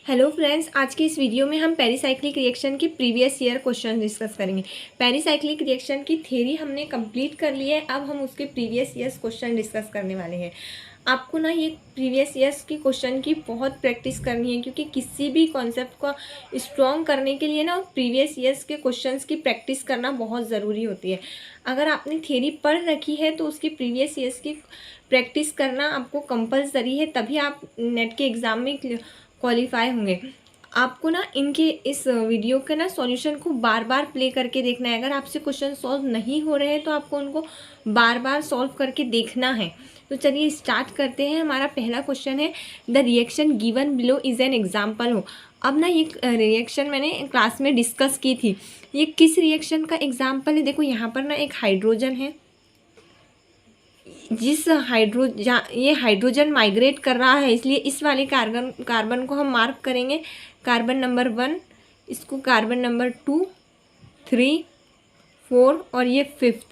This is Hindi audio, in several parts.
हेलो फ्रेंड्स, आज की इस वीडियो में हम पेरिसाइक्लिक रिएक्शन के प्रीवियस ईयर क्वेश्चन डिस्कस करेंगे। पेरिसाइक्लिक रिएक्शन की थ्योरी हमने कंप्लीट कर ली है। अब हम उसके प्रीवियस ईयर्स क्वेश्चन डिस्कस करने वाले हैं। आपको ना ये प्रीवियस ईयर्स की क्वेश्चन की बहुत प्रैक्टिस करनी है, क्योंकि किसी भी कॉन्सेप्ट को स्ट्रॉन्ग करने के लिए ना प्रीवियस ईयर्स के क्वेश्चंस की प्रैक्टिस करना बहुत ज़रूरी होती है। अगर आपने थ्योरी पढ़ रखी है तो उसकी प्रीवियस ईयर्स की प्रैक्टिस करना आपको कंपलसरी है, तभी आप नेट के एग्ज़ाम में क्वालिफाई होंगे। आपको ना इनके इस वीडियो के ना सॉल्यूशन को बार बार प्ले करके देखना है। अगर आपसे क्वेश्चन सॉल्व नहीं हो रहे हैं तो आपको उनको बार बार सॉल्व करके देखना है। तो चलिए स्टार्ट करते हैं। हमारा पहला क्वेश्चन है, the reaction given below is an example हो। अब ना ये रिएक्शन मैंने क्लास में डिस्कस की थी। ये किस रिएक्शन का एग्जाम्पल है? देखो यहाँ पर ना एक हाइड्रोजन है, जिस ये हाइड्रोजन माइग्रेट कर रहा है, इसलिए इस वाले कार्बन को हम मार्क करेंगे कार्बन नंबर 1, इसको कार्बन नंबर 2, 3, 4 और ये 5th।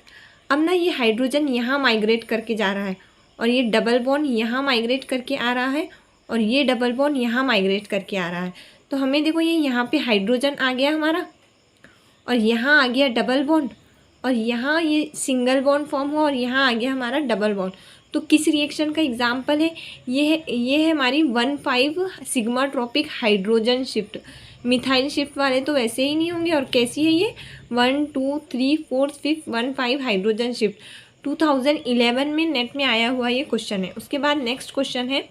अब ना ये हाइड्रोजन यहाँ माइग्रेट करके जा रहा है और ये डबल बॉन्ड यहाँ माइग्रेट करके आ रहा है और ये डबल बॉन्ड यहाँ माइग्रेट करके आ रहा है। तो हमें देखो ये यहाँ पे हाइड्रोजन आ गया हमारा और यहाँ आ गया डबल बॉन्ड और यहाँ ये सिंगल बॉन्ड फॉर्म हुआ और यहाँ आ गया हमारा डबल बॉन्ड। तो किस रिएक्शन का एग्जाम्पल है? ये है हमारी 1,5 sigmatropic hydrogen shift. Methyl shift वाले तो वैसे ही नहीं होंगे। और कैसी है ये? 1, 2, 3, 4, 5 1,5 हाइड्रोजन शिफ्ट। 2011 में नेट में आया हुआ ये क्वेश्चन है। उसके बाद नेक्स्ट क्वेश्चन है,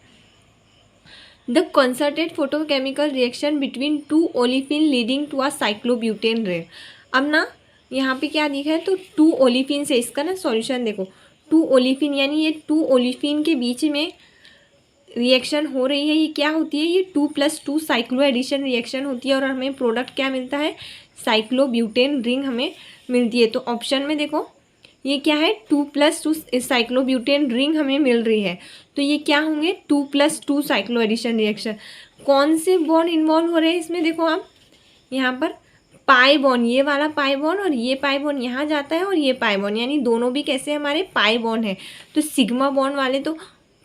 the concerted photochemical reaction between 2 olefin leading to a cyclobutane red. अब ना यहाँ पे क्या दिखा है? तो 2 ओलिफिन से इसका ना सॉल्यूशन देखो। 2 ओलिफिन यानी ये 2 ओलिफिन के बीच में रिएक्शन हो रही है। ये क्या होती है? ये 2+2 साइक्लो एडिशन रिएक्शन होती है और हमें प्रोडक्ट क्या मिलता है? साइक्लोब्यूटेन रिंग हमें मिलती है। तो ऑप्शन में देखो ये क्या है? 2+2 साइक्लोब्यूटेन रिंग हमें मिल रही है। तो ये क्या होंगे? 2+2 साइक्लो एडिशन रिएक्शन। कौन से बॉन्ड इन्वॉल्व हो रहे हैं इसमें? देखो आप यहाँ पर पाई बॉन्ड, ये वाला पाई बॉन्ड और ये पाई बॉन्ड यहाँ जाता है और ये पाई बॉन्ड, यानी दोनों भी कैसे हमारे पाई बॉन्ड है। तो सिग्मा बॉन्ड वाले तो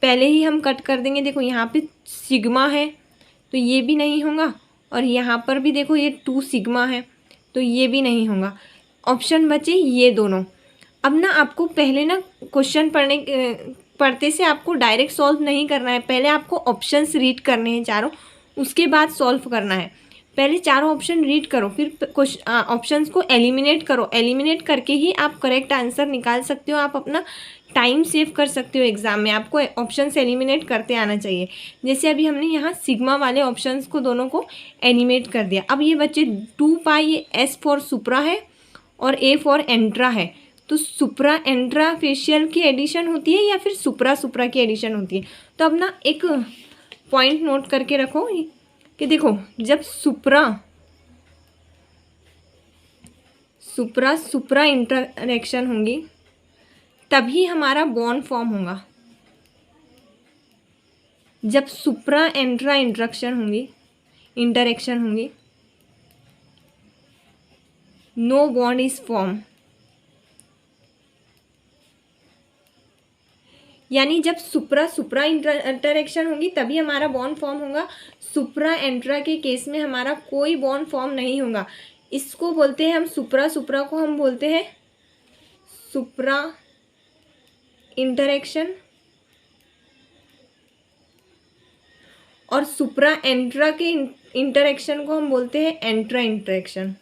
पहले ही हम कट कर देंगे। देखो यहाँ पे सिग्मा है तो ये भी नहीं होगा और यहाँ पर भी देखो ये 2 सिग्मा है तो ये भी नहीं होगा। ऑप्शन बचे ये दोनों। अब ना आपको पहले ना क्वेश्चन पढ़ते से आपको डायरेक्ट सॉल्व नहीं करना है। पहले आपको ऑप्शंस रीड करने हैं चारों, उसके बाद सॉल्व करना है। पहले चारों ऑप्शन रीड करो, फिर ऑप्शंस को एलिमिनेट करो। एलिमिनेट करके ही आप करेक्ट आंसर निकाल सकते हो। आप अपना टाइम सेव कर सकते हो एग्जाम में। आपको ऑप्शंस एलिमिनेट करते आना चाहिए। जैसे अभी हमने यहाँ सिग्मा वाले ऑप्शंस को दोनों को एलिमिनेट कर दिया। अब ये बच्चे 2 पाई, ये एस फॉर सुप्रा है और ए फॉर एंट्रा है। तो सुप्रा एंट्रा फेशियल की एडिशन होती है या फिर सुप्रा सुप्रा की एडिशन होती है? तो अब ना एक पॉइंट नोट करके रखो कि देखो, जब सुप्रा सुप्रा इंटरेक्शन होंगी तभी हमारा बॉन्ड फॉर्म होगा। जब सुप्रा एंट्रा इंटरेक्शन होंगी नो बॉन्ड इज फॉर्म। यानी जब सुप्रा इंटरेक्शन होगी तभी हमारा बॉन्ड फॉर्म होगा। सुप्रा एंट्रा के केस में हमारा कोई बॉन्ड फॉर्म नहीं होगा। इसको बोलते हैं हम सुप्रा को हम बोलते हैं सुप्रा इंटरेक्शन और सुप्रा एंट्रा के इंटरेक्शन को हम बोलते हैं एंट्रा इंटरेक्शन।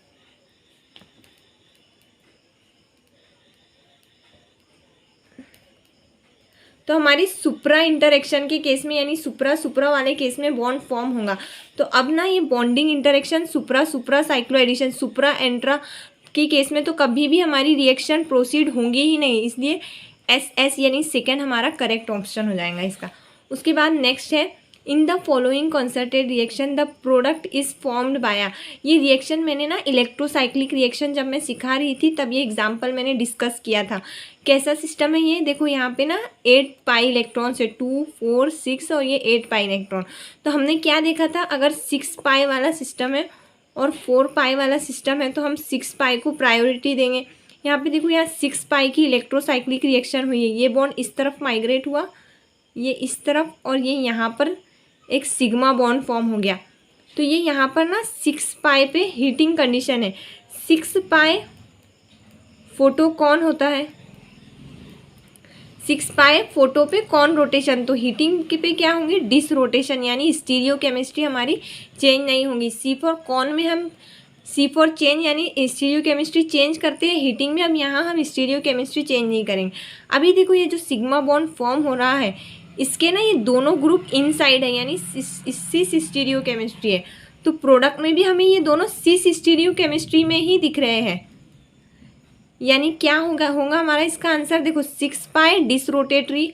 तो हमारी सुप्रा इंटरेक्शन के केस में यानी सुप्रा वाले केस में बॉन्ड फॉर्म होगा। तो अब ना ये बॉन्डिंग इंटरेक्शन सुप्रा साइक्लो एडिशन सुप्रा एंट्रा के केस में तो कभी भी हमारी रिएक्शन प्रोसीड होंगी ही नहीं, इसलिए एस यानी सेकेंड हमारा करेक्ट ऑप्शन हो जाएगा इसका। उसके बाद नेक्स्ट है, इन the following concerted reaction the product is formed by. ये रिएक्शन मैंने ना इलेक्ट्रोसाइक्लिक रिएक्शन जब मैं सिखा रही थी तब ये एग्जाम्पल मैंने डिस्कस किया था। कैसा सिस्टम है ये? देखो यहाँ पे ना 8 पाई इलेक्ट्रॉन्स है, 2, 4, 6 और ये 8 पाई इलेक्ट्रॉन। तो हमने क्या देखा था? अगर 6 पाई वाला सिस्टम है और 4 पाई वाला सिस्टम है तो हम 6 पाई को प्रायोरिटी देंगे। यहाँ पे देखो यहाँ 6 पाई की इलेक्ट्रोसाइक्लिक रिएक्शन हुई है। ये बॉन्ड इस तरफ माइग्रेट हुआ, ये इस तरफ, और ये यहाँ पर एक सिग्मा बॉन्ड फॉर्म हो गया। तो ये यहाँ पर ना 6 पाई पे हीटिंग कंडीशन है। 6 पाई फोटो कौन होता है, 6 पाई फोटो पे कौन रोटेशन, तो हीटिंग के पे क्या होंगी, डिस रोटेशन, यानी स्टीरियो केमिस्ट्री हमारी चेंज नहीं होगी। सी फॉर कौन में हम सी फॉर चेंज यानी स्टीरियो केमिस्ट्री चेंज करते हैं, हीटिंग में अब यहाँ हम स्टीरियो केमिस्ट्री चेंज नहीं करेंगे। अभी देखो ये जो सिग्मा बॉन्ड फॉर्म हो रहा है इसके ना ये दोनों ग्रुप इनसाइड है, यानी सिस स्टीरियो केमिस्ट्री है। तो प्रोडक्ट में भी हमें ये दोनों सिस स्टीरियो केमिस्ट्री में ही दिख रहे हैं, यानी क्या होगा हमारा इसका आंसर देखो 6 पाई डिसरोटेटरी,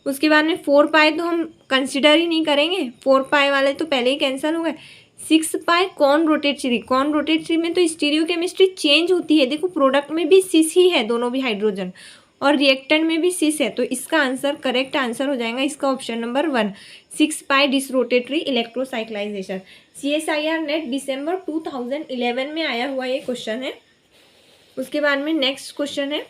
उसके बाद में 4 पाई तो हम कंसिडर ही नहीं करेंगे, 4 पाई वाले तो पहले ही कैंसिल हो गए। 6 पाई कॉन रोटेटरी में तो स्टीरियो केमिस्ट्री चेंज होती है, देखो प्रोडक्ट में भी सिस ही है, दोनों भी हाइड्रोजन, और रिएक्टेंट में भी सिस है। तो इसका आंसर करेक्ट आंसर हो जाएगा इसका ऑप्शन नंबर 1, 6 पाई डिसरोटेटरी इलेक्ट्रोसाइक्लाइजेशन। CSIR नेट दिसंबर 2011 में आया हुआ ये क्वेश्चन है। उसके बाद में नेक्स्ट क्वेश्चन है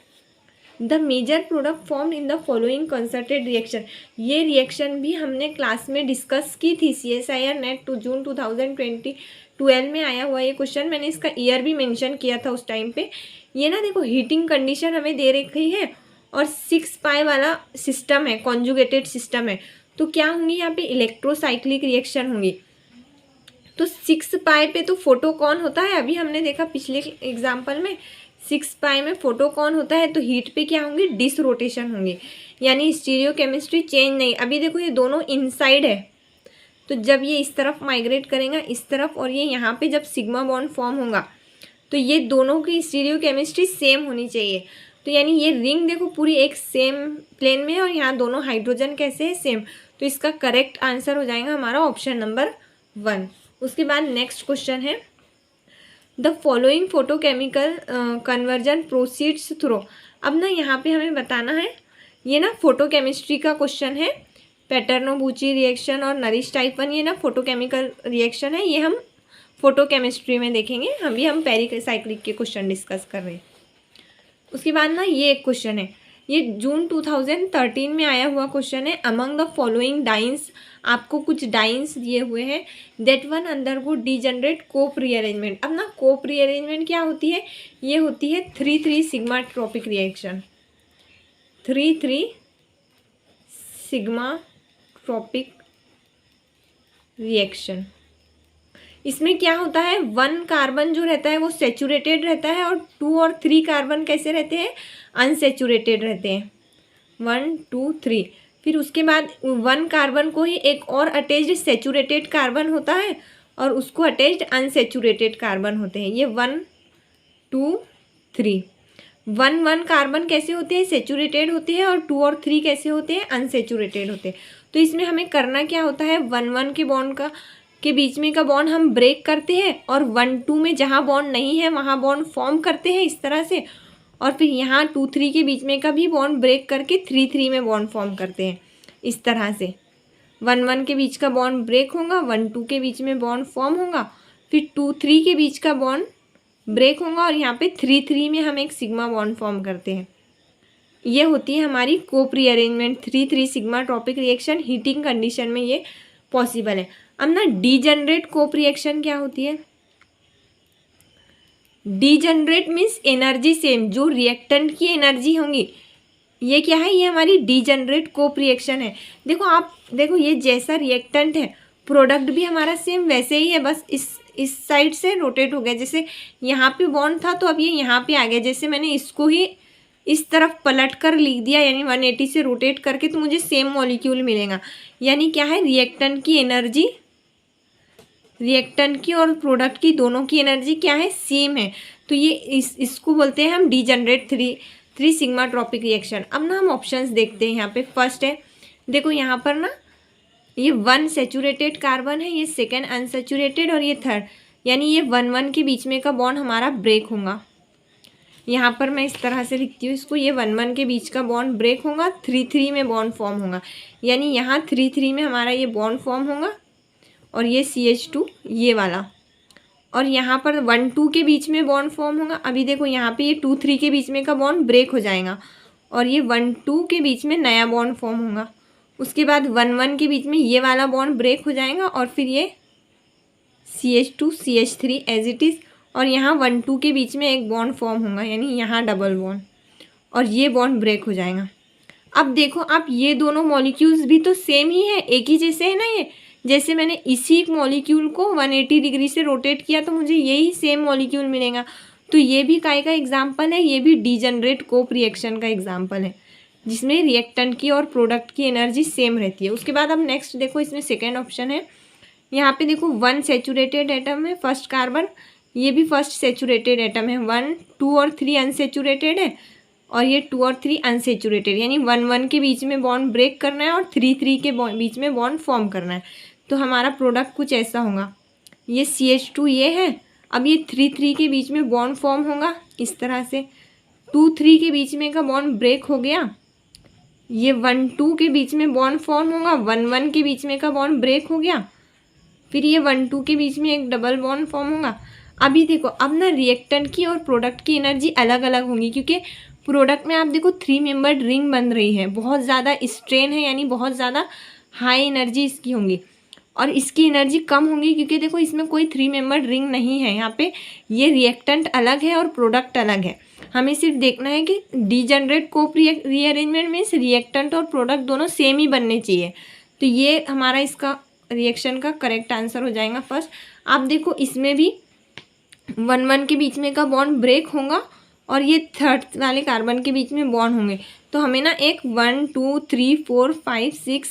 the major product form in the following concerted reaction. ये रिएक्शन भी हमने क्लास में डिस्कस की थी, CSIR नेट जून 2012 में आया हुआ ये क्वेश्चन, मैंने इसका ईयर भी मेंशन किया था उस टाइम पे। ये ना देखो हीटिंग कंडीशन हमें दे रखी है और 6 पाई वाला सिस्टम है, कॉन्जुगेटेड सिस्टम है, तो क्या होंगी यहाँ पे इलेक्ट्रोसाइक्लिक रिएक्शन होंगी। तो 6 पाई पे तो फोटो कौन होता है, अभी हमने देखा पिछले एग्जाम्पल में 6 पाई में फोटो कौन होता है, तो हीट पे क्या होंगी, डिस रोटेशन होंगी, यानी स्टीरियो केमिस्ट्री चेंज नहीं। अभी देखो ये दोनों इनसाइड है, तो जब ये इस तरफ माइग्रेट करेगा इस तरफ, और ये यहाँ पे जब सिग्मा बॉन्ड फॉर्म होगा तो ये दोनों की स्टीरियो केमिस्ट्री सेम होनी चाहिए। तो यानी ये रिंग देखो पूरी एक सेम प्लेन में है और यहाँ दोनों हाइड्रोजन कैसे है, सेम। तो इसका करेक्ट आंसर हो जाएगा हमारा ऑप्शन नंबर 1। उसके बाद नेक्स्ट क्वेश्चन है the following photochemical conversion proceeds through. अब ना यहाँ पे हमें बताना है, ये ना फोटोकेमिस्ट्री का क्वेश्चन है, पैटर्नो-बुची रिएक्शन और नरिश टाइप 1 ये ना फोटोकेमिकल रिएक्शन है, ये हम फोटोकेमिस्ट्री में देखेंगे, अभी हम पेरिसाइक्लिक के क्वेश्चन डिस्कस कर रहे हैं। उसके बाद ना ये एक क्वेश्चन है, ये जून 2013 में आया हुआ क्वेश्चन है अमंग द फॉलोइंग डाइंस, आपको कुछ डाइंस दिए हुए हैं that one undergo degenerate Cope rearrangement. अब ना कोप रीअरेंजमेंट क्या होती है, ये होती है 3,3 sigmatropic reaction, 3,3 sigmatropic reaction. इसमें क्या होता है, 1 कार्बन जो रहता है वो सेचूरेटेड रहता है और 2 और 3 कार्बन कैसे रहते हैं, अनसेचूरेटेड रहते हैं, 1 2 3। फिर उसके बाद 1 कार्बन को ही एक और अटैच्ड सेचूरेटेड कार्बन होता है और उसको अटैच्ड अनसेचूरेटेड कार्बन होते हैं, ये 1 2 3। 1 कार्बन कैसे होते हैं, सेचूरेटेड होते हैं, और 2 और 3 कैसे होते हैं, अनसेचूरेटेड होते हैं। तो इसमें हमें करना क्या होता है, 1 के बॉन्ड के बीच में का बॉन्ड हम ब्रेक करते हैं और 1 2 में जहाँ बॉन्ड नहीं है वहाँ बॉन्ड फॉर्म करते हैं इस तरह से, और फिर यहाँ 2 3 के बीच में का भी बॉन्ड ब्रेक करके 3 3 में बॉन्ड फॉर्म करते हैं इस तरह से। 1 1 के बीच का बॉन्ड ब्रेक होगा, 1 2 के बीच में बॉन्ड फॉर्म होगा, फिर 2 3 के बीच का बॉन्ड ब्रेक होगा और यहाँ पे 3 3 में हम एक सिग्मा बॉन्ड फॉर्म करते हैं। ये होती है हमारी Cope rearrangement, 3 3 sigmatropic reaction, heating condition में ये पॉसिबल है। अब ना डीजनरेट कोप रिएक्शन क्या होती है, डीजनरेट मीन्स एनर्जी सेम, जो रिएक्टेंट की एनर्जी होंगी, ये क्या है, ये हमारी डीजनरेट कोप रिएक्शन है। देखो आप देखो ये जैसा रिएक्टेंट है प्रोडक्ट भी हमारा सेम वैसे ही है, बस इस साइड से रोटेट हो गया, जैसे यहाँ पे बॉन्ड था तो अब ये यहाँ पे आ गया, जैसे मैंने इसको ही इस तरफ पलट कर लिख दिया यानी 180 से रोटेट करके, तो मुझे सेम मॉलिक्यूल मिलेगा। यानी क्या है, रिएक्टेंट की एनर्जी, रिएक्टेंट की और प्रोडक्ट की दोनों की एनर्जी क्या है, सेम है। तो ये इसको बोलते हैं हम डीजनरेट 3 सिग्मा ट्रॉपिक रिएक्शन। अब ना हम ऑप्शंस देखते हैं, यहाँ पे फर्स्ट है, देखो यहाँ पर ना ये 1 सेचूरेटेड कार्बन है, ये 2 अनसेचूरेटेड और ये 3, यानी ये 1 1 के बीच में का बॉन्ड हमारा ब्रेक होगा। यहाँ पर मैं इस तरह से लिखती हूँ इसको, ये 1 1 के बीच का बॉन्ड ब्रेक होगा, 3 3 में बॉन्ड फॉर्म होगा, यानी यहाँ 3 3 में हमारा ये बॉन्ड फॉर्म होगा और ये CH2 ये वाला, और यहाँ पर 1 2 के बीच में बॉन्ड फॉर्म होगा। अभी देखो यहाँ पे ये 2 3 के बीच में का बॉन्ड ब्रेक हो जाएगा और ये 1 2 के बीच में नया बॉन्ड फॉर्म होगा। उसके बाद 1 1 के बीच में ये वाला बॉन्ड ब्रेक हो जाएगा और फिर ये CH2 CH3 as it is, और यहाँ 1 2 के बीच में एक बॉन्ड फॉर्म होगा, यानी यहाँ डबल बॉन्ड, और ये बॉन्ड ब्रेक हो जाएगा। अब देखो आप ये दोनों मॉलिक्यूल्स भी तो सेम ही है, एक ही जैसे है ना। ये जैसे मैंने इसी मॉलिक्यूल को 180 डिग्री से रोटेट किया तो मुझे यही सेम मॉलिक्यूल मिलेगा। तो ये भी काय का एग्जाम्पल है, ये भी डीजनरेट कोप रिएक्शन का एग्जाम्पल है, जिसमें रिएक्टेंट की और प्रोडक्ट की एनर्जी सेम रहती है। उसके बाद अब नेक्स्ट देखो, इसमें सेकेंड ऑप्शन है। यहाँ पे देखो 1 सैचुरेटेड एटम है, फर्स्ट कार्बन, ये भी फर्स्ट सैचुरेटेड एटम है। 1 2 और 3 अनसैचुरेटेड है, और ये 2 और 3 अनसैचुरेटेड, यानी 1 1 के बीच में बॉन्ड ब्रेक करना है और 3 3 के बीच में बॉन्ड फॉर्म करना है। तो हमारा प्रोडक्ट कुछ ऐसा होगा, ये CH2 ये है, अब ये 3 3 के बीच में बॉन्ड फॉर्म होगा इस तरह से, 2 3 के बीच में का बॉन्ड ब्रेक हो गया, ये 1 2 के बीच में बॉन्ड फॉर्म होगा, 1 1 के बीच में का बॉन्ड ब्रेक हो गया, फिर ये 1 2 के बीच में एक डबल बॉन्ड फॉर्म होगा। अभी देखो, अब ना रिएक्टेंट की और प्रोडक्ट की एनर्जी अलग अलग होंगी, क्योंकि प्रोडक्ट में आप देखो 3 मेंबर्ड रिंग बन रही है, बहुत ज़्यादा स्ट्रेन है, यानी बहुत ज़्यादा हाई एनर्जी इसकी होंगी, और इसकी एनर्जी कम होंगी क्योंकि देखो इसमें कोई 3 मेंबर्ड रिंग नहीं है। यहाँ पे ये रिएक्टेंट अलग है और प्रोडक्ट अलग है। हमें सिर्फ देखना है कि degenerate Cope rearrangement means reactant और प्रोडक्ट दोनों सेम ही बनने चाहिए। तो ये हमारा इसका रिएक्शन का करेक्ट आंसर हो जाएगा फर्स्ट। आप देखो इसमें भी 1 1 के बीच में का बॉन्ड ब्रेक होगा और ये थर्ड वाले कार्बन के बीच में बॉन्ड होंगे। तो हमें ना एक 1 2 3 4 5 6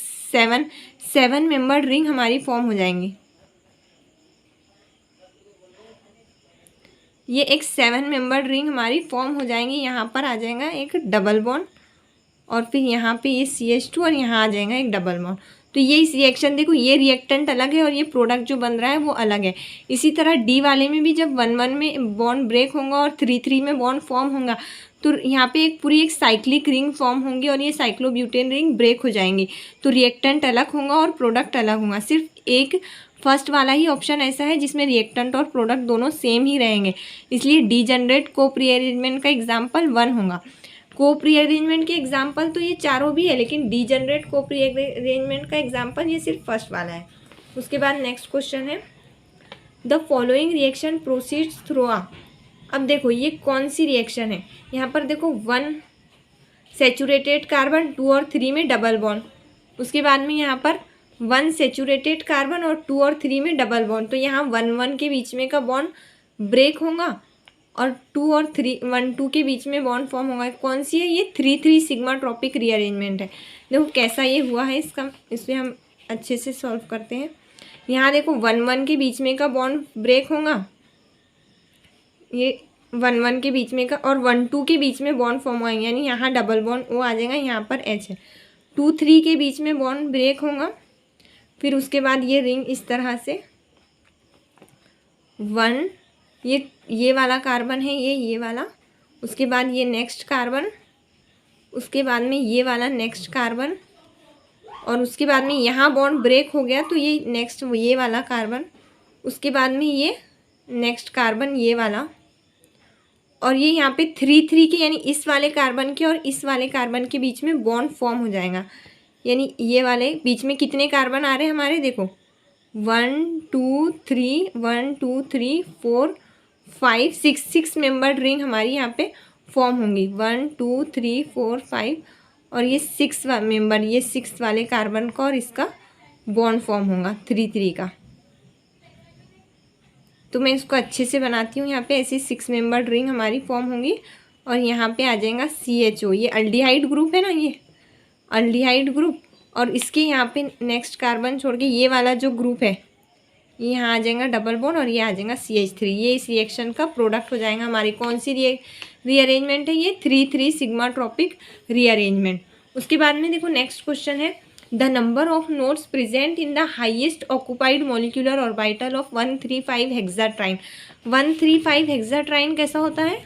7 मेंबर्ड रिंग हमारी फॉर्म हो जाएंगी। ये एक 7 मेंबर्ड रिंग हमारी फॉर्म हो जाएंगी। यहाँ पर आ जाएगा एक डबल बॉन्ड, और फिर यहाँ पे ये CH2 और यहाँ आ जाएगा एक डबल बॉन्ड। तो ये इस रिएक्शन देखो, ये रिएक्टेंट अलग है और ये प्रोडक्ट जो बन रहा है वो अलग है। इसी तरह डी वाले में भी जब 1 1 में बॉन्ड ब्रेक होगा और 3 3 में बॉन्ड फॉर्म होगा, तो यहाँ पे एक पूरी एक साइक्लिक रिंग फॉर्म होंगी और ये साइक्लोब्यूटेन रिंग ब्रेक हो जाएंगी। तो रिएक्टेंट अलग होगा और प्रोडक्ट अलग होगा। सिर्फ एक फर्स्ट वाला ही ऑप्शन ऐसा है जिसमें रिएक्टेंट और प्रोडक्ट दोनों सेम ही रहेंगे, इसलिए डीजनरेट कोप रीअरेंजमेंट का एग्जाम्पल 1 होगा। कोप रीअरेंजमेंट के एग्जाम्पल तो ये चारों भी है, लेकिन डीजनरेट कोप रीअरेंजमेंट का एग्जाम्पल ये सिर्फ फर्स्ट वाला है। उसके बाद नेक्स्ट क्वेश्चन है, the following reaction proceeds through आ। अब देखो ये कौन सी रिएक्शन है। यहाँ पर देखो 1 सैचुरेटेड कार्बन, 2 और 3 में डबल बॉन्ड, उसके बाद में यहाँ पर 1 सैचुरेटेड कार्बन और 2 और 3 में डबल बॉन्ड। तो यहाँ 1 1 के बीच में का बॉन्ड ब्रेक होगा और 2 और 3 1 2 के बीच में बॉन्ड फॉर्म होगा। कौन सी है ये? 3 3 सिग्मा ट्रॉपिक रीअरेंजमेंट है। देखो कैसा ये हुआ है इसका, इसमें हम अच्छे से सॉल्व करते हैं। यहाँ देखो 1 1 के बीच में का बॉन्ड ब्रेक होगा, ये 1 1 के बीच में का, और 1 2 के बीच में बॉन्ड फॉर्म होगा, यानी यहाँ डबल बॉन्ड वो आ जाएगा, यहाँ पर H है। 2 3 के बीच में बॉन्ड ब्रेक होगा, फिर उसके बाद ये रिंग इस तरह से 1 ये वाला कार्बन है, ये वाला, उसके बाद ये नेक्स्ट कार्बन, उसके बाद में ये वाला नेक्स्ट कार्बन, और उसके बाद में यहाँ बॉन्ड ब्रेक हो गया तो ये नेक्स्ट ये वाला कार्बन, उसके बाद में ये नेक्स्ट कार्बन ये वाला, और ये यहाँ पे 3 3 के, यानी इस वाले कार्बन के और इस वाले कार्बन के बीच में बॉन्ड फॉर्म हो जाएगा। यानी ये वाले बीच में कितने कार्बन आ रहे हैं हमारे, देखो 1 2 3 1 2 3 4 5 6 मेंबर्ड रिंग हमारी यहाँ पे फॉर्म होंगी। 1 2 3 4 5 और ये 6 मेंबर, ये 6 वाले कार्बन का और इसका बॉन्ड फॉर्म होगा 3 3 का। तो मैं इसको अच्छे से बनाती हूँ। यहाँ पे ऐसी 6 मेंबर्ड रिंग हमारी फॉर्म होंगी और यहाँ पे आ जाएगा CHO, ये अल्डिहाइड ग्रुप है ना, ये अल्डिहाइड ग्रुप, और इसके यहाँ पे नेक्स्ट कार्बन छोड़ के ये वाला जो ग्रुप है ये यहाँ आ जाएगा डबल बॉन्ड और ये आ जाएगा CH3। ये इस रिएक्शन का प्रोडक्ट हो जाएगा हमारी। कौन सी रीअरेंजमेंट है ये? 3 3 सिग्मा ट्रॉपिक रीअरेंजमेंट। उसके बाद में देखो नेक्स्ट क्वेश्चन है, the number of nodes present in the highest occupied molecular orbital of 135 हेक्साट्राइन। 135 हेक्साट्राइन कैसा होता है?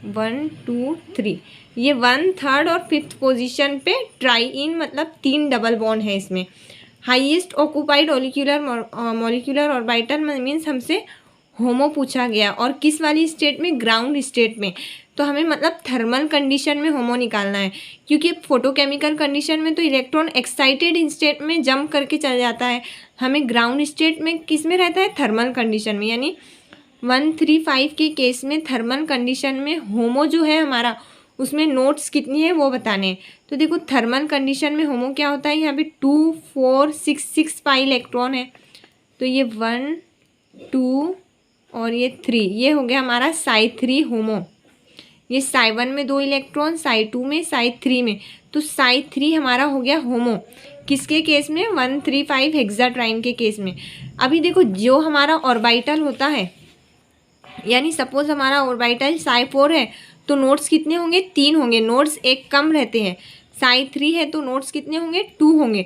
1 2 3, ये 1/3 और 5th पोजीशन पे ट्राई इन, मतलब 3 डबल बॉन्ड है इसमें। Highest occupied molecular orbital means हमसे होमो पूछा गया, और किस वाली स्टेट में? ग्राउंड स्टेट में। तो हमें मतलब थर्मल कंडीशन में होमो निकालना है, क्योंकि फोटोकेमिकल कंडीशन में तो इलेक्ट्रॉन एक्साइटेड स्टेट में जंप करके चल जाता है, हमें ग्राउंड स्टेट में किस में रहता है, थर्मल कंडीशन में। यानी 135 के केस में थर्मल कंडीशन में होमो जो है हमारा, उसमें नोट्स कितनी है वो बताने हैं। तो देखो थर्मल कंडीशन में होमो क्या होता है, यहाँ पे 2 4 6 6 पाई इलेक्ट्रॉन है, तो ये 1 2 और ये 3, ये हो गया हमारा साई 3 होमो। ये साई 1 में 2 इलेक्ट्रॉन, साई 2 में, साई 3 में, तो साई 3 हमारा हो गया होमो। किसके केस में, 135 हेक्साट्राइन के केस में। अभी देखो जो हमारा ऑर्बिटल होता है, यानी सपोज हमारा ऑर्बिटल साई 4 है, तो नोट्स कितने होंगे, 3 होंगे, नोट्स एक कम रहते हैं। साई 3 है तो नोट्स कितने होंगे, 2 होंगे।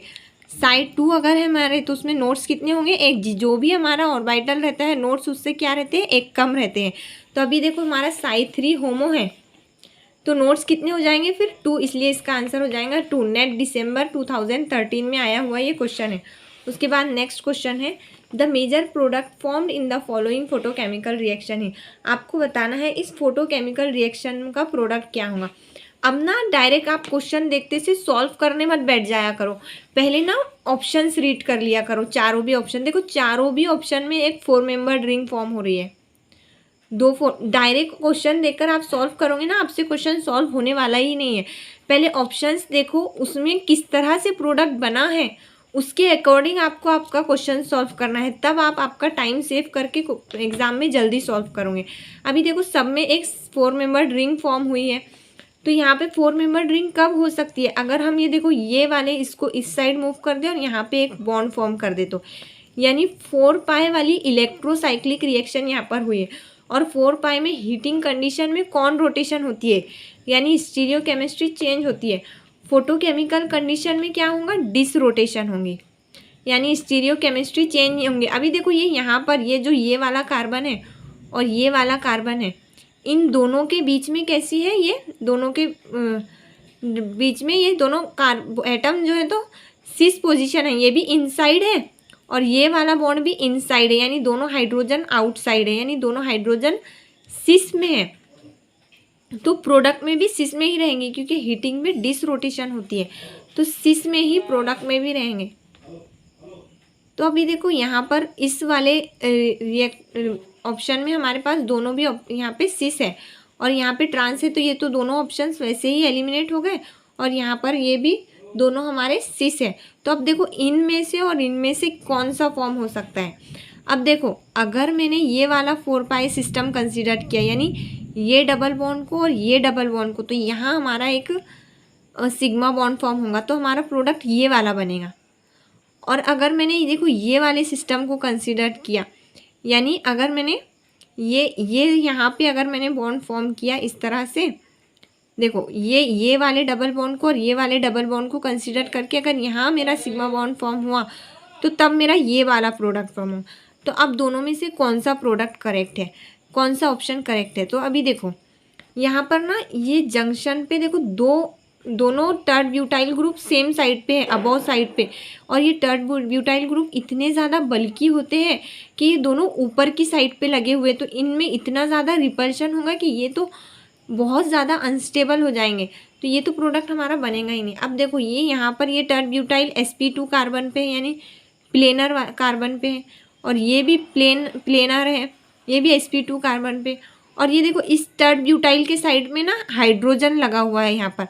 साई 2 अगर है हमारे तो उसमें नोट्स कितने होंगे, एक। जो भी हमारा ऑर्बिटल रहता है नोट्स उससे क्या रहते हैं, एक कम रहते हैं। तो अभी देखो हमारा साई 3 होमो है, तो नोट्स कितने हो जाएंगे फिर, 2, इसलिए इसका आंसर हो जाएगा 2। नेट दिसंबर 2013 में आया हुआ ये क्वेश्चन है। उसके बाद नेक्स्ट क्वेश्चन है, the major product formed in the following photochemical reaction है। आपको बताना है इस फोटोकेमिकल रिएक्शन का प्रोडक्ट क्या होगा। अब ना डायरेक्ट आप क्वेश्चन देखते से सॉल्व करने मत बैठ जाया करो, पहले ना ऑप्शंस रीड कर लिया करो, चारों भी ऑप्शन। देखो चारों भी ऑप्शन में एक 4 मेंबर्ड रिंग फॉर्म हो रही है। डायरेक्ट क्वेश्चन देखकर आप सॉल्व करोगे ना, आपसे क्वेश्चन सॉल्व होने वाला ही नहीं है। पहले ऑप्शंस देखो, उसमें किस तरह से प्रोडक्ट बना है, उसके अकॉर्डिंग आपको आपका क्वेश्चन सॉल्व करना है, तब आप आपका टाइम सेव करके एग्जाम में जल्दी सॉल्व करोगे। अभी देखो सब में एक 4 मेंबर्ड रिंग फॉर्म हुई है, तो यहाँ पे 4 मेंबर्ड रिंग कब हो सकती है, अगर हम ये देखो ये वाले इसको इस साइड मूव कर दे और यहाँ पे एक बॉन्ड फॉर्म कर दे, तो यानी 4 पाई वाली इलेक्ट्रोसाइक्लिक रिएक्शन यहाँ पर हुई है। और 4 पाई में हीटिंग कंडीशन में कौन रोटेशन होती है, यानी स्टीरियोकेमिस्ट्री चेंज होती है। फोटोकेमिकल कंडीशन में क्या होगा, डिस रोटेशन होंगी, यानी स्टीरियोकेमिस्ट्री चेंज नहीं होंगे। अभी देखो ये यहाँ पर ये जो ये वाला कार्बन है और ये वाला कार्बन है, इन दोनों के बीच में कैसी है, ये दोनों के बीच में ये दोनों एटम जो है तो सिस पोजीशन है, ये भी इनसाइड है और ये वाला बॉन्ड भी इनसाइड है, यानी दोनों हाइड्रोजन आउटसाइड है, यानी दोनों हाइड्रोजन सिस में है। तो प्रोडक्ट में भी सिस में ही रहेंगे, क्योंकि हीटिंग में डिस रोटेशन होती है, तो सिस में ही प्रोडक्ट में भी रहेंगे। तो अभी देखो यहाँ पर इस वाले ऑप्शन में हमारे पास दोनों भी यहाँ पे सिस है और यहाँ पे ट्रांस है, तो ये तो दोनों ऑप्शंस वैसे ही एलिमिनेट हो गए, और यहाँ पर ये भी दोनों हमारे सिस है। तो अब देखो इनमें से और इनमें से कौन सा फॉर्म हो सकता है। अब देखो अगर मैंने ये वाला 4 पाई सिस्टम कंसिडर किया, यानी ये डबल बॉन्ड को और ये डबल बॉन्ड को, तो यहाँ हमारा एक सिग्मा बॉन्ड फॉर्म होगा, तो हमारा प्रोडक्ट ये वाला बनेगा। और अगर मैंने देखो ये वाले सिस्टम को कंसिडर किया, यानी अगर मैंने ये यहाँ पे अगर मैंने बॉन्ड फॉर्म किया इस तरह से, देखो ये वाले डबल बॉन्ड को और ये वाले डबल बॉन्ड को कंसिडर करके अगर यहाँ मेरा सिग्मा बॉन्ड फॉर्म हुआ, तो तब मेरा ये वाला प्रोडक्ट फॉर्म हो। तो अब दोनों में से कौन सा प्रोडक्ट करेक्ट है, कौन सा ऑप्शन करेक्ट है। तो अभी देखो यहाँ पर ना ये जंक्शन पे देखो दोनों टर्ड ब्यूटाइल ग्रुप सेम साइड पे है, अबव साइड पे, और ये टर्ड ब्यूटाइल ग्रुप इतने ज़्यादा बल्की होते हैं कि ये दोनों ऊपर की साइड पे लगे हुए, तो इनमें इतना ज़्यादा रिपल्शन होगा कि ये तो बहुत ज़्यादा अनस्टेबल हो जाएंगे, तो ये तो प्रोडक्ट हमारा बनेगा ही नहीं। अब देखो ये यहाँ पर ये टर्ड ब्यूटाइल sp2 कार्बन पे है, यानी प्लेनर कार्बन पे है, और ये भी प्लेनर है, ये भी sp2 कार्बन पे, और ये देखो इस टर्ड ब्यूटाइल के साइड में ना हाइड्रोजन लगा हुआ है यहाँ पर,